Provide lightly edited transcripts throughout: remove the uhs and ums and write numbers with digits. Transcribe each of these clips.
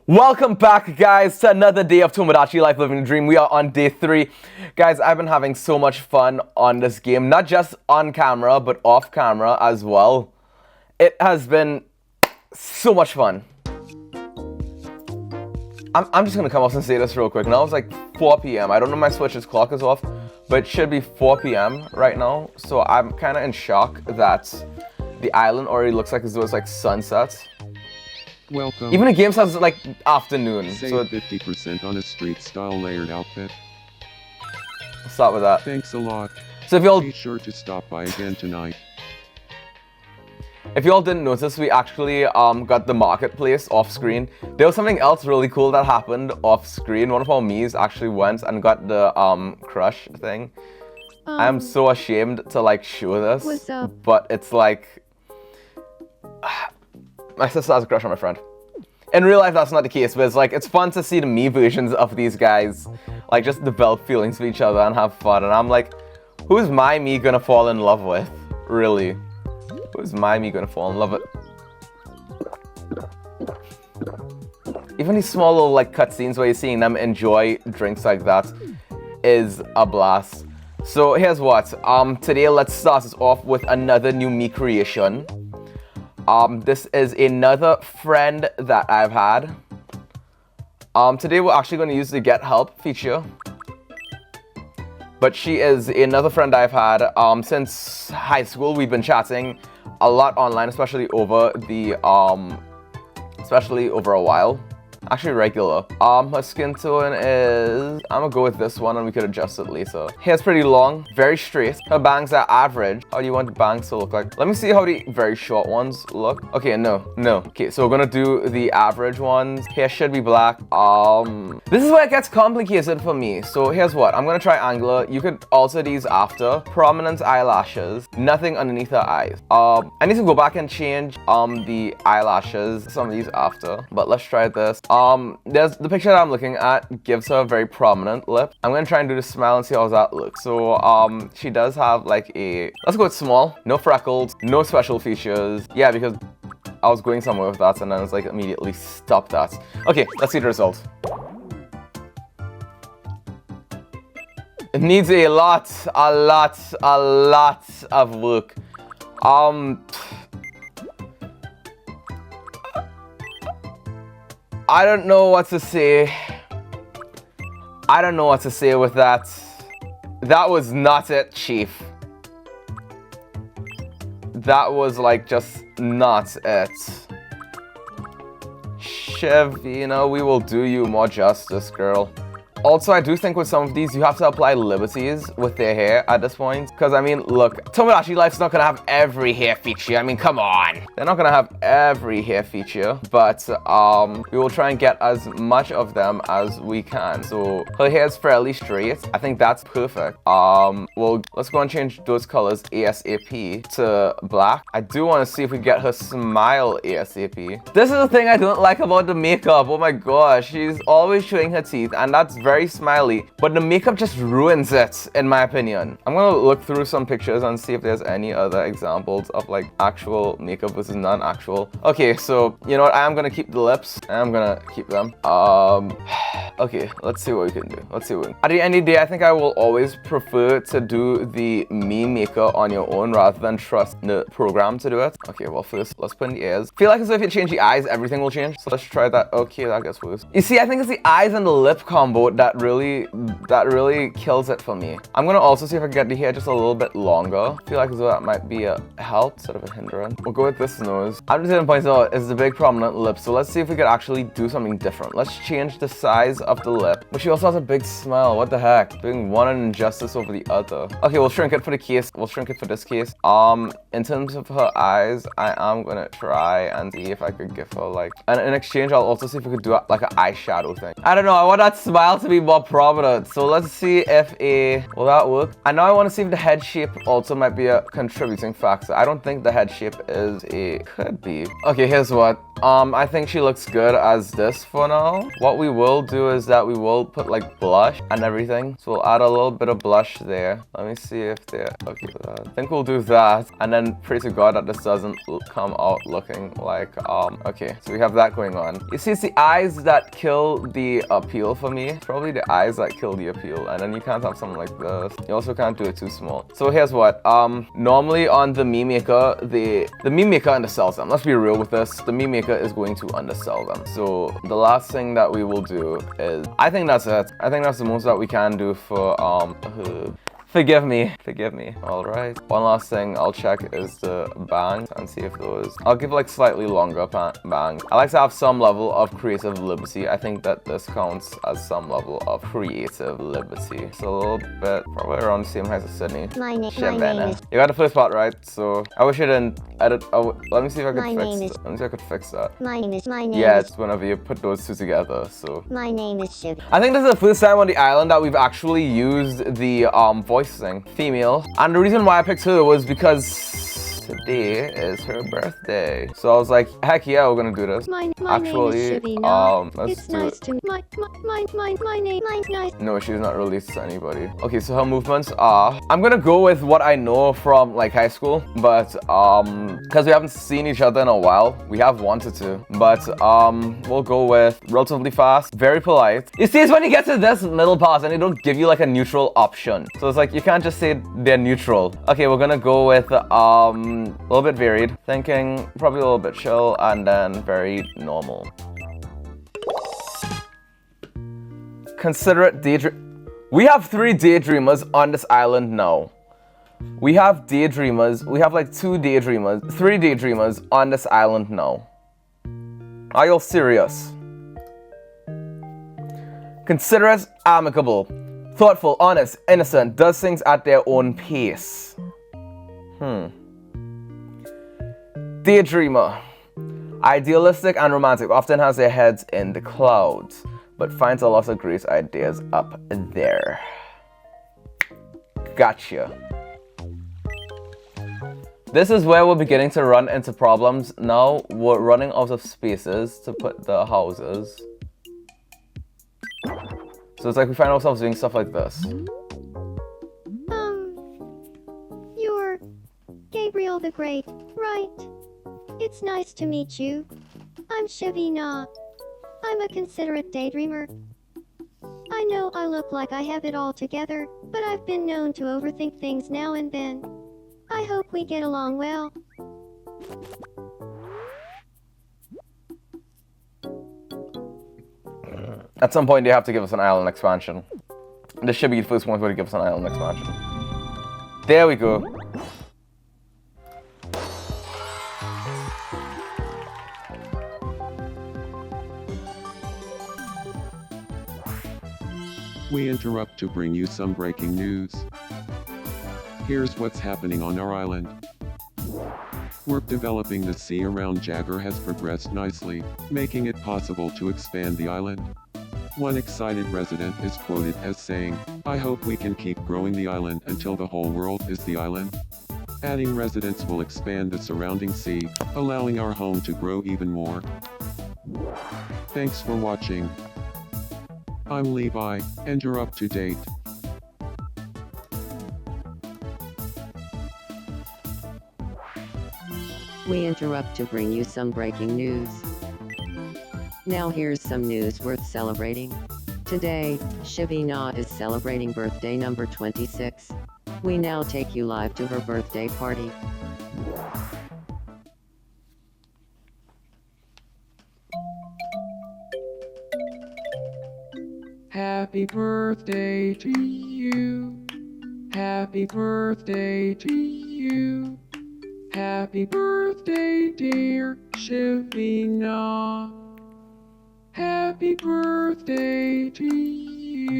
Welcome back, guys, to another day of Tomodachi Life Living the Dream. We are on day 3. Guys, I've been having so much fun on this game, not just on camera, but off camera as well. It has been so much fun. I'm just gonna come off and say this real quick. Now it's like 4 p.m. I don't know if my Switch's clock is off, but it should be 4 p.m. right now. So I'm kind of in shock that the island already looks like as though it's like sunset. Welcome. Even the game says like afternoon. Save So 50% on a street style layered outfit. I'll start with that. Thanks a lot. So if y'all Be sure to stop by again tonight. If y'all didn't notice, we actually got the marketplace off screen. There was something else really cool that happened off screen. One of our Miis actually went and got the crush thing. I am so ashamed to like show this. What's up? But it's like my sister has a crush on my friend. In real life, that's not the case, but it's like, it's fun to see the me versions of these guys, like, just develop feelings for each other and have fun. And I'm like, who's my me gonna fall in love with? Really? Who's my me gonna fall in love with? Even these small little, like, cutscenes where you're seeing them enjoy drinks like that is a blast. So here's what. Today, let's start this off with another new me creation. This is another friend that I've had. Today we're actually going to use the get help feature. But she is another friend I've had since high school. We've been chatting a lot online, especially over a while. Actually regular. Her skin tone is, I'm gonna go with this one and we could adjust it later. Hair's pretty long, very straight. Her bangs are average. How do you want the bangs to look like? Let me see how the very short ones look. Okay, no. Okay, so we're gonna do the average ones. Hair should be black. This is where it gets complicated for me. So here's what, I'm gonna try angular. You could alter these after. Prominent eyelashes, nothing underneath her eyes. I need to go back and change the eyelashes, some of these after, but let's try this. There's the picture that I'm looking at gives her a very prominent lip. I'm gonna try and do the smile and see how that looks. So she does have like a, let's go with small, no freckles, no special features. Yeah, because I was going somewhere with that and then it's like immediately stop that. Okay, let's see the result. It needs a lot of work. I don't know what to say. I don't know what to say with that. That was not it, Chief. That was like just not it. Shiv, you know, we will do you more justice, girl. Also, I do think with some of these, you have to apply liberties with their hair at this point. Because, I mean, look, Tomodachi Life's not going to have every hair feature. I mean, come on. They're not going to have every hair feature. But we will try and get as much of them as we can. So, her hair is fairly straight. I think that's perfect. Well, let's go and change those colors ASAP to black. I do want to see if we get her smile ASAP. This is the thing I don't like about the makeup. Oh my gosh. She's always showing her teeth. And that's very smiley, but the makeup just ruins it, in my opinion. I'm gonna look through some pictures and see if there's any other examples of like actual makeup versus non-actual. Okay, so you know what? I am gonna keep the lips. I'm gonna keep them. Okay, let's see what we can do. Let's see what we can. At the end of the day, I think I will always prefer to do the me maker on your own rather than trust the program to do it. Okay, well first, let's put in the ears. Feel like as if you change the eyes, everything will change. So let's try that. Okay, that gets worse. You see, I think it's the eyes and the lip combo that really kills it for me. I'm gonna also see if I can get the hair just a little bit longer. I feel like as though that might be a help instead of a hindrance. We'll go with this nose. I'm just gonna point out is the big prominent lip. So let's see if we could actually do something different. Let's change the size of the lip. But she also has a big smile. What the heck? Doing one injustice over the other. Okay, we'll shrink it for the case. We'll shrink it for this case. In terms of her eyes, I am gonna try and see if I could give her like, and in exchange, I'll also see if we could do like an eyeshadow thing. I don't know. I want that smile to be more prominent. So let's see if will that work? And now I want to see if the head shape also might be a contributing factor. I don't think the head shape is could be. Okay, here's what. I think she looks good as this for now. What we will do is that we will put like blush and everything. So we'll add a little bit of blush there. Let me see if they're okay with that. I think we'll do that. And then pray to God that this doesn't come out looking like, okay. So we have that going on. You see, it's the eyes that kill the appeal for me. It's probably the eyes that kill the appeal. And then you can't have something like this. You also can't do it too small. So here's what, normally on the meme maker, the meme maker undersells them. Let's be real with this. The meme maker is going to undersell them. So the last thing that we will do is, I think that's it. I think that's the most that we can do for forgive me. All right, one last thing I'll check is the bangs and see if those, I'll give like slightly longer bangs. I like to have some level of creative liberty. I think that this counts as some level of creative liberty. It's a little bit, probably around the same height as Sydney. My name is... You got the first part right, so I wish I didn't edit. Let me see if I could fix that. My name is... Yeah, it's whenever you put those two together, so. My name is Shiv. I think this is the first time on the island that we've actually used the voice thing, female. And the reason why I picked her was because today is her birthday. So I was like, heck yeah, we're gonna do this. My Actually, name is Shavina. let's It's do nice it. to... My name's nice. No, she's not released to anybody. Okay, so her movements are... I'm gonna go with what I know from like high school, but because we haven't seen each other in a while, we have wanted to, but we'll go with relatively fast, very polite. You see, it's when you get to this middle part and they don't give you like a neutral option. So it's like, you can't just say they're neutral. Okay, we're gonna go with a little bit varied, thinking probably a little bit chill, and then very normal. Considerate daydream. We have 3 daydreamers on this island now. We have daydreamers. We have like 2 daydreamers, 3 daydreamers on this island now. Are you serious? Considerate, amicable, thoughtful, honest, innocent, does things at their own pace. Daydreamer. Idealistic and romantic, often has their heads in the clouds, but finds a lot of great ideas up there. Gotcha. This is where we're beginning to run into problems. Now we're running out of spaces to put the houses. So it's like we find ourselves doing stuff like this. You're Gabriel the Great, right? It's nice to meet you. I'm Shavina. I'm a considerate daydreamer. I know I look like I have it all together, but I've been known to overthink things now and then. I hope we get along well. At some point, they have to give us an island expansion. This should be the first one where they give us an island expansion. There we go. We interrupt to bring you some breaking news. Here's what's happening on our island. Work developing the sea around Jagger has progressed nicely, making it possible to expand the island. One excited resident is quoted as saying, "I hope we can keep growing the island until the whole world is the island." Adding residents will expand the surrounding sea, allowing our home to grow even more. Thanks for watching. I'm Levi, and you're up to date. We interrupt to bring you some breaking news. Now here's some news worth celebrating. Today, Shavina is celebrating birthday number 26. We now take you live to her birthday party. Happy birthday to you. Happy birthday to you. Happy birthday, dear Shavina. Happy birthday to you.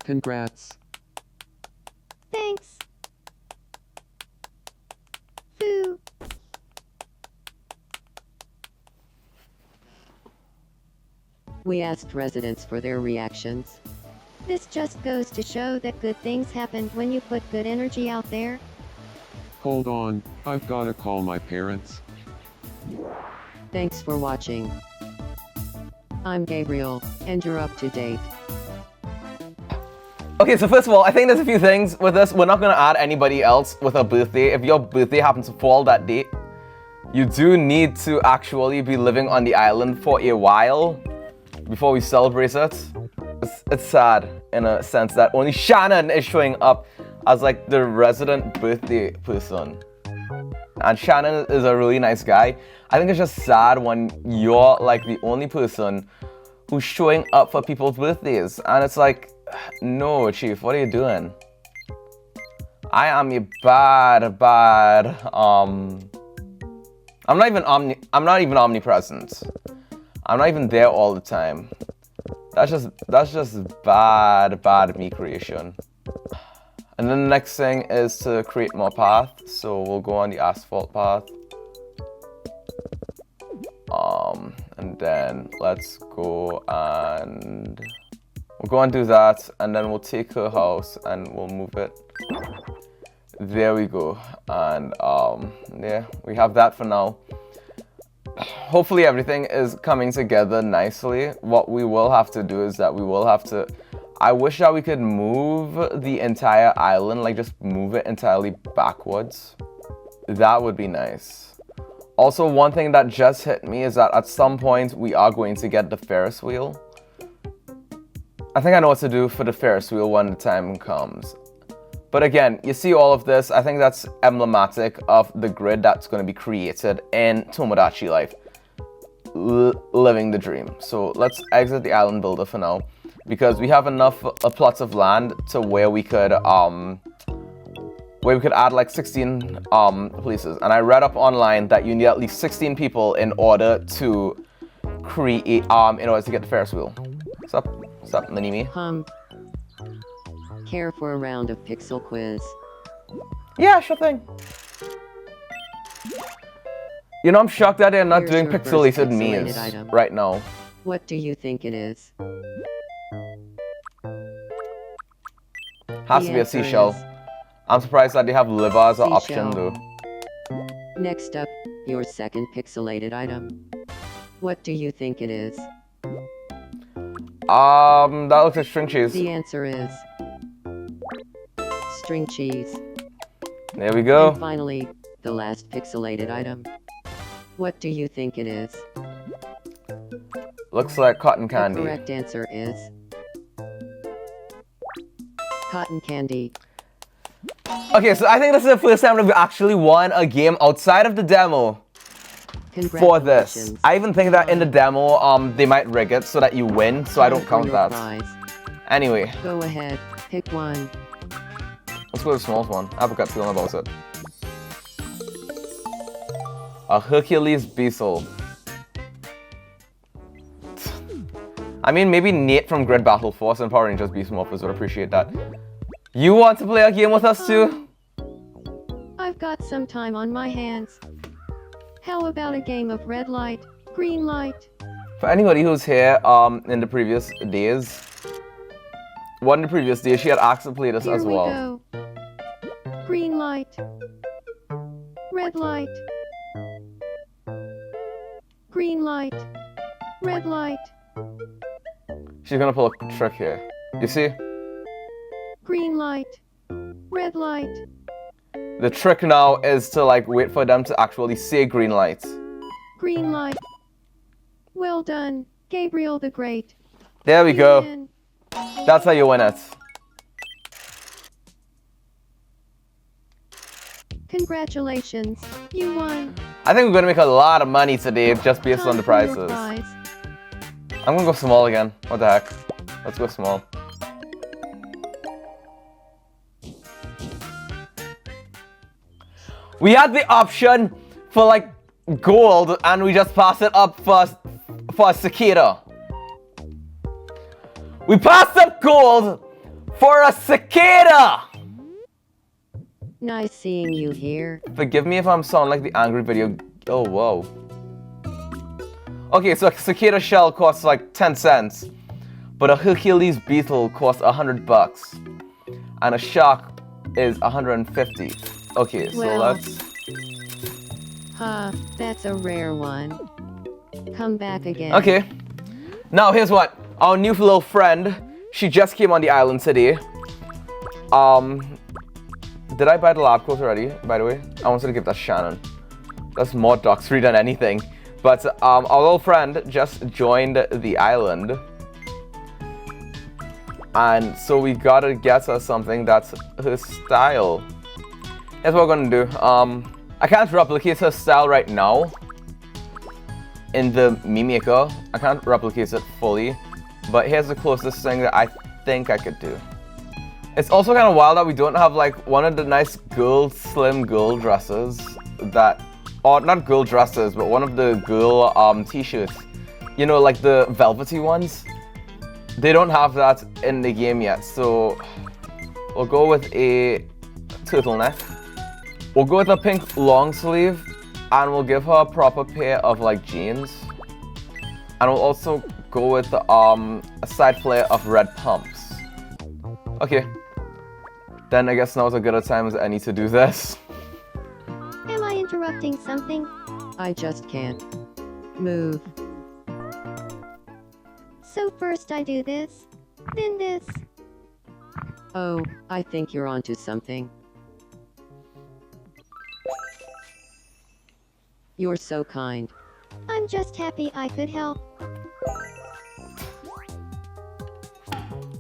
Congrats. Thanks. Boo. We asked residents for their reactions. This just goes to show that good things happen when you put good energy out there. Hold on, I've gotta call my parents. Thanks for watching. I'm Gabriel, and you're up to date. Okay, so first of all, I think there's a few things with this. We're not going to add anybody else with a birthday. If your birthday happens to fall that day, you do need to actually be living on the island for a while before we celebrate it. It's sad in a sense that only Shannon is showing up as like the resident birthday person. And Shannon is a really nice guy. I think it's just sad when you're like the only person who's showing up for people's birthdays. And it's like, no, Chief, what are you doing? I am a bad. I'm not even omnipresent. I'm not even there all the time. That's just bad me creation. And then the next thing is to create more paths. So we'll go on the asphalt path. And then let's go and we'll go and do that, and then we'll take her house and we'll move it. There we go. And yeah, we have that for now. Hopefully everything is coming together nicely. What we will have to do is that we will have to, I wish that we could move the entire island, like just move it entirely backwards. That would be nice. Also, one thing that just hit me is that at some point we are going to get the Ferris wheel. I think I know what to do for the Ferris wheel when the time comes. But again, you see all of this, I think that's emblematic of the grid that's going to be created in Tomodachi life. Living the dream. So let's exit the island builder for now, because we have enough plots of land to where we could add like 16 places. And I read up online that you need at least 16 people in order to create in order to get the Ferris wheel. What's up, mini-me? Care for a round of pixel quiz? Yeah, sure thing. You know, I'm shocked that they're not Here's doing your first pixelated pixelated memes item. right now. What do you think it is? Has The to be a answer seashell. is I'm surprised that they have liver as an option seashell. though. Next up, your second pixelated item. What do you think it is? That looks like string cheese. The answer is string cheese. There we go. And finally, the last pixelated item. What do you think it is? Looks like cotton The candy. correct answer is cotton candy. Okay, so I think this is the first time that we actually won a game outside of the demo for this. Congratulations. I even think that in the demo, they might rig it so that you win, so I don't Time for count your that. prize. Anyway, Go ahead, pick one. let's go to the smallest one. I have a gut feeling about it. A Hercules Beetle. I mean, maybe Nate from Grid Battle Force and Power Rangers Beast Morphers would appreciate that. You want to play a game with us too? I've got some time on my hands. How about a game of red light, green light? For anybody who's here in the previous days, one of the previous days she had asked to play this Here as we well. go. Green light. Red light. Green light. Red light. She's gonna pull a trick here. You see? Green light. Red light. The trick now is to like wait for them to actually say green light. Green light. Well done, Gabriel the Great. There we go. Man. That's how you win it. Congratulations, you won. I think we're gonna make a lot of money today just based on Time the for your prices. prize. I'm gonna go small again. What the heck? Let's go small. We had the option for like gold and we just passed it up for a cicada. We passed up gold for a cicada! Nice seeing you here. Forgive me if I'm sound like the angry video. Oh, whoa. Okay, so a cicada shell costs like 10 cents, but a Hercules beetle costs $100, and a shark is 150. Okay, so Well. let's... Huh, that's a rare one. Come back again. Okay. Now, here's what. Our new little friend, she just came on the island today. Did I buy the lab coat already, by the way? I wanted to give that to Shannon. That's more doxery than anything. But our little friend just joined the island. And so we gotta get her something that's her style. Here's what we're gonna do. I can't replicate her style right now in the Mii Maker. I can't replicate it fully. But here's the closest thing that I think I could do. It's also kind of wild that we don't have like one of the nice slim girl dresses that, or not girl dresses, but one of the girl t-shirts. You know, like the velvety ones. They don't have that in the game yet, so we'll go with a turtleneck. We'll go with a pink long sleeve, and we'll give her a proper pair of like jeans. And we'll also go with a side flare of red pumps. Okay. Then I guess now's as good a time as any to do this. Am I interrupting something? I just can't move. So first I do this, then this. Oh, I think you're onto something. You're so kind. I'm just happy I could help.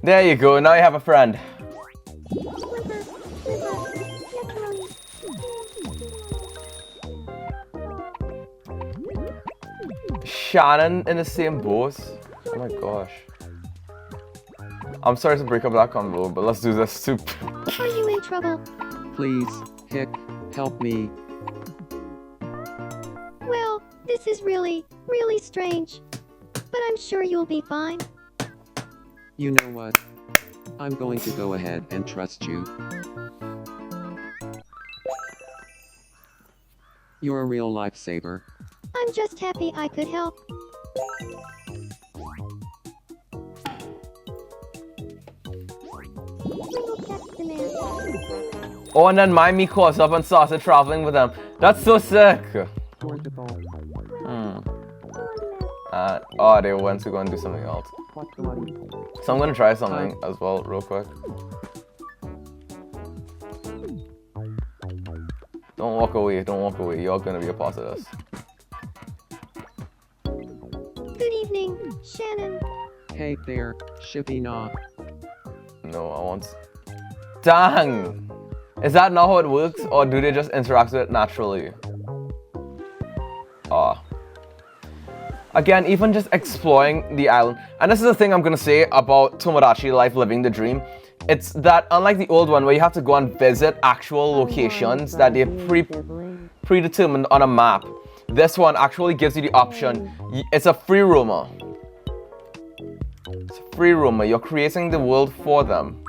There you go, now you have a friend. Shannon in the same boat? Oh my gosh. I'm sorry to break up that convo, but let's do this too. Are you in trouble? Please, Hick, help me. Well, this is really strange. But I'm sure you'll be fine. You know what? I'm going to go ahead and trust you. You're a real lifesaver. I'm just happy I could help. Oh, and then my me caught up and started traveling with them. That's so sick. Oh, they went to go and do something else. So I'm gonna try something as well, real quick. Don't walk away, don't walk away. You're gonna be a part of this. Good evening, Shannon. Hey there, Shibina. No, I want... Dang! Is that not how it works, or do they just interact with it naturally? Ah. Again, even just exploring the island, and this is the thing I'm gonna say about Tomodachi Life Living the Dream, it's that unlike the old one where you have to go and visit actual locations that they predetermined on a map, this one actually gives you the option. It's a free roamer. It's a free roamer. You're creating the world for them.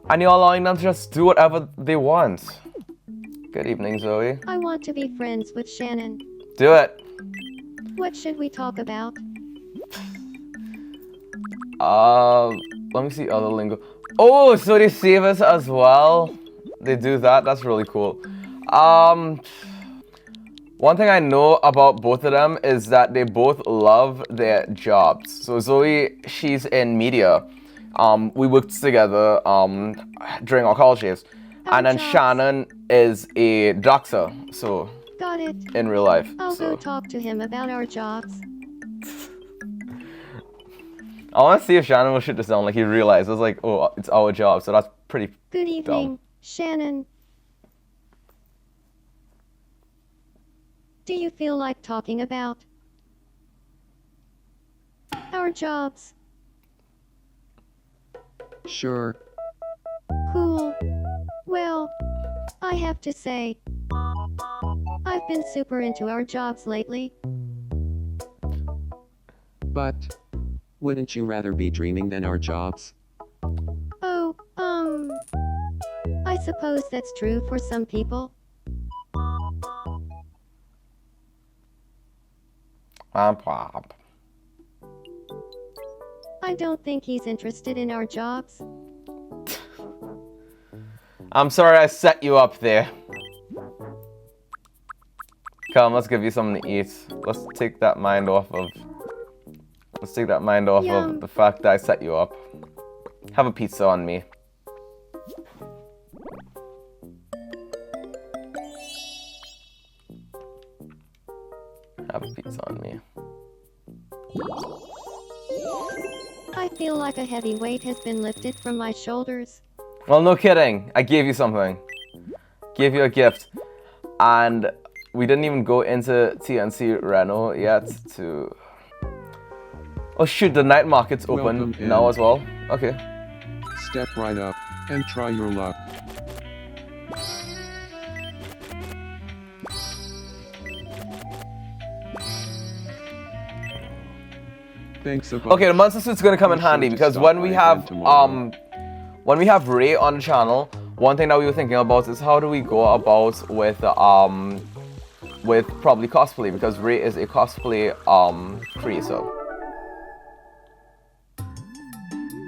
And you're allowing them to just do whatever they want. Good evening, Zoe. I want to be friends with Shannon. Do it. What should we talk about? Let me see other lingo. Oh, so they save us as well. They do that. That's really cool. One thing I know about both of them is that they both love their jobs. So Zoe, she's in media. We worked together during our college days. And then jobs. Shannon is a doctor, so Got it. in real life. I'll So go talk to him about our jobs. I want to see if Shannon will shoot this down. Like he realizes, like, oh, it's our job. So that's pretty. Good evening, Shannon. Do you feel like talking about our jobs? Sure. Cool. Well, I have to say, I've been super into our jobs lately. But wouldn't you rather be dreaming than our jobs? Oh, I suppose that's true for some people. Pop. I don't think he's interested in our jobs. I'm sorry I set you up there. Come, let's give you something to eat. Let's take that mind off of... Let's take that mind off Yum. of the fact that I set you up. Have a pizza on me. Have a pizza on me. I feel like a heavy weight has been lifted from my shoulders. Well, no kidding. I gave you something. Gave you a gift. And we didn't even go into TNC Reno yet to... Oh shoot, the night market's open Welcome in. now as well. Okay. Step right up and try your luck. Thanks a bunch. Okay, the monster suit's gonna come in Be sure handy to because stop when by we again have tomorrow. when we have Ray on the channel, one thing that we were thinking about is how do we go about with probably cosplay, because Ray is a cosplay creator.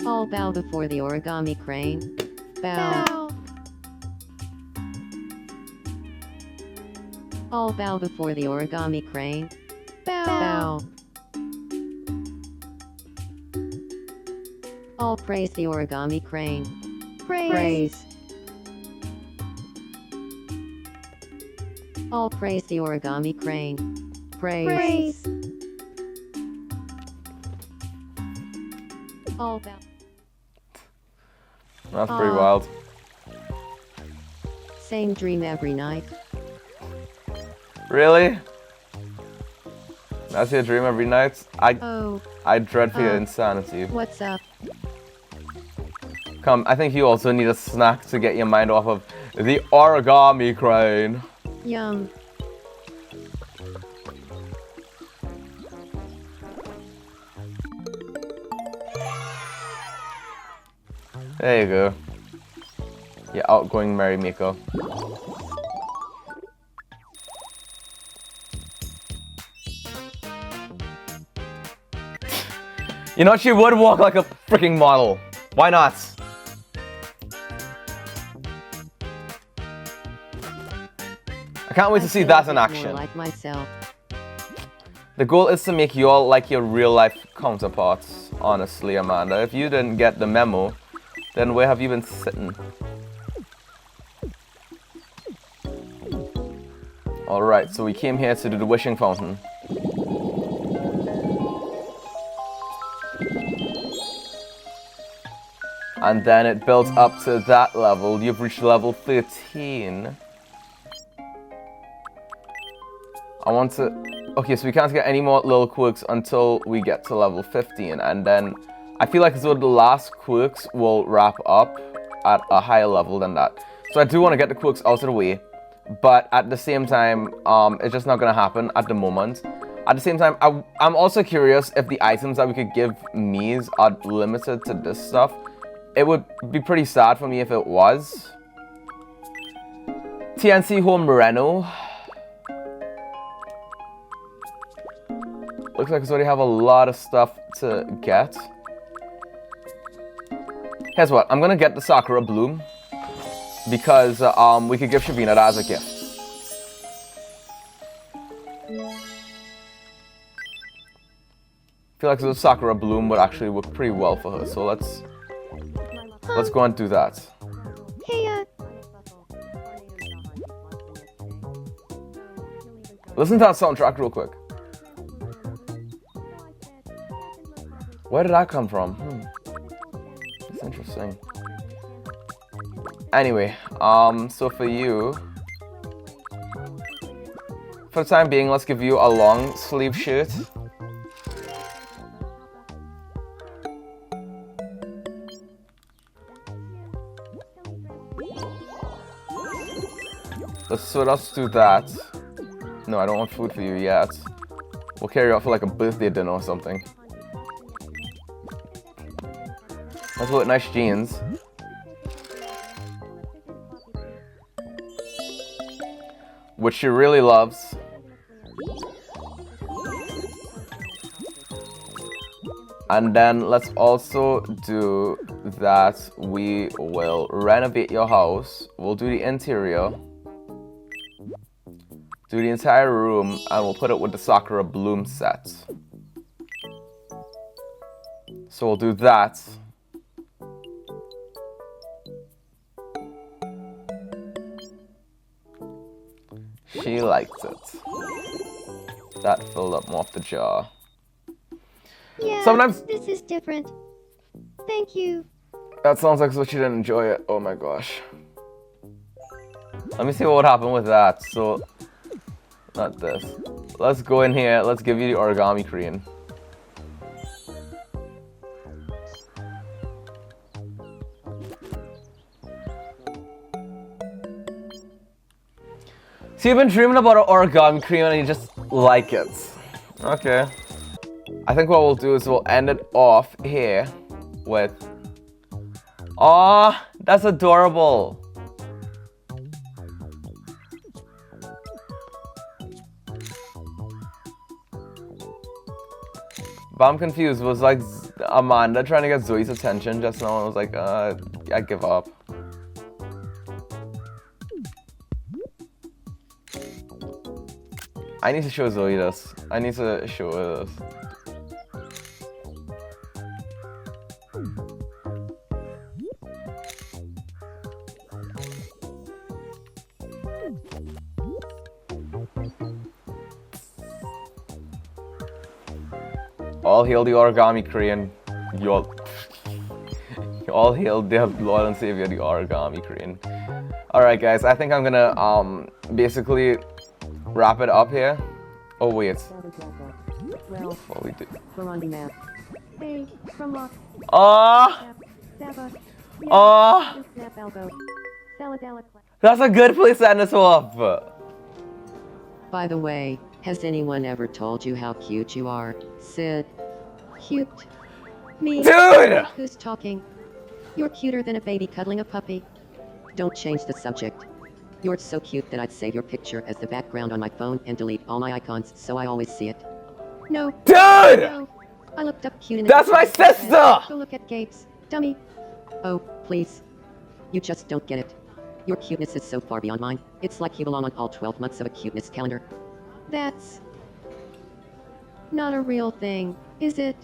All bow before the origami crane. Bow. Bow. All bow before the origami crane. Bow. Bow. All praise the origami crane. Praise. Praise. All praise the origami crane. Praise. Praise. All bow. That's pretty wild. Same dream every night. Really? That's your dream every night? Oh, I dread for your Uh. insanity. what's up? Come, I think you also need a snack to get your mind off of the origami crane. Yum. There you go. Your outgoing merrymaker. You know, she would walk like a freaking model. Why not? I can't wait to see feel that a in bit action. More like myself. The goal is to make you all like your real life counterparts, honestly, Amanda. If you didn't get the memo, then where have you been sitting? Alright, so we came here to do the wishing fountain. And then it builds up to that level. You've reached level 13. I want to... Okay, so we can't get any more little quirks until we get to level 15. And then I feel like as though the last quirks will wrap up at a higher level than that. So I do want to get the quirks out of the way. But at the same time, it's just not going to happen at the moment. At the same time, I'm also curious if the items that we could give Mies are limited to this stuff. It would be pretty sad for me if it was. TNC Home Reno. Looks like we already have a lot of stuff to get. Here's what, I'm gonna get the Sakura Bloom. Because we could give Shavina that as a gift. I feel like the Sakura Bloom would actually work pretty well for her, so let's go and do that. Hey, Listen to that soundtrack real quick. Where did that come from? That's interesting. Anyway, so for you, for the time being, let's give you a long sleeve shirt. Let's do that. No, I don't want food for you yet. We'll carry you out for like a birthday dinner or something. Let's look at nice jeans. Which she really loves. And then let's also do that we will renovate your house. We'll do the interior, do the entire room, and we'll put it with the Sakura Bloom set. So we'll do that. She liked it. That filled up more of the jar. Yeah, Sometimes- this is different. Thank you. That sounds like so she didn't enjoy it. Oh my gosh. Let me see what would happen with that. So, not this. Let's go in here. Let's give you the origami crane. So you've been dreaming about an origami crane and you just like it. Okay. I think what we'll do is we'll end it off here with... Aw, that's adorable. But I'm confused. Was like Amanda trying to get Zoe's attention just now? I was like, I give up. I need to show Zoe this. I need to show her this. All hail the origami crane. All hail the Lord and Savior, the origami crane. Alright guys, I think I'm gonna basically wrap it up here. Oh wait. Well, What we do? we're on the map. Hey, from Lock. Ah! Saba. Ah! Snap elbow. Saladelic. That's a good place to end this off. By the way, has anyone ever told you how cute you are, Sid? Cute. Me. Dude! Who's talking? You're cuter than a baby cuddling a puppy. Don't change the subject. You're so cute that I'd save your picture as the background on my phone and delete all my icons so I always see it. No. Dude! No. I looked up cute in the That's my sister! Go look at Gabe's. Dummy. Oh, please. You just don't get it. Your cuteness is so far beyond mine. It's like you belong on all 12 months of a cuteness calendar. That's not a real thing, is it?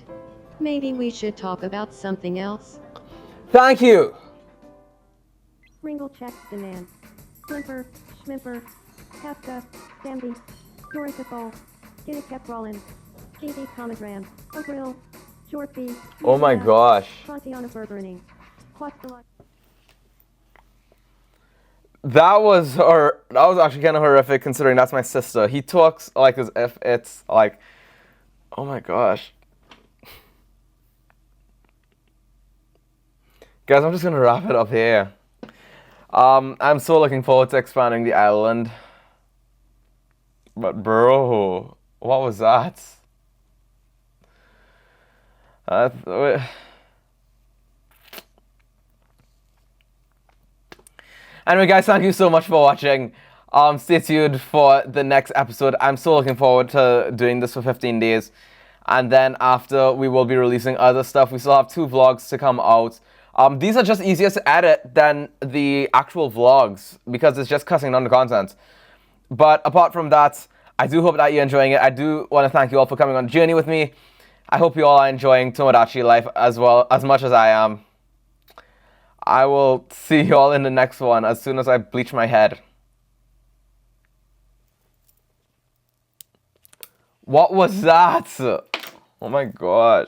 Maybe we should talk about something else. Thank you! Ringle check demand. Flimper, Schmimper, Kafka, Bambi, Doricafol, Ginnacap Rollin, GB Commodram, O'Grill, Shortby, Oh my gosh. Pontiana Burburning, Quastelot. That was actually kind of horrific considering that's my sister. He talks like as if it's like, oh my gosh. Guys, I'm just gonna wrap it up here. I'm so looking forward to expanding the island. But bro, what was that? Anyway, guys, thank you so much for watching. Stay tuned for the next episode. I'm so looking forward to doing this for 15 days. And then after, we will be releasing other stuff. We still have 2 vlogs to come out. These are just easier to edit than the actual vlogs because it's just cutting down the content. But apart from that, I do hope that you're enjoying it. I do want to thank you all for coming on a journey with me. I hope you all are enjoying Tomodachi life as much as I am. I will see you all in the next one as soon as I bleach my head. What was that? Oh my gosh.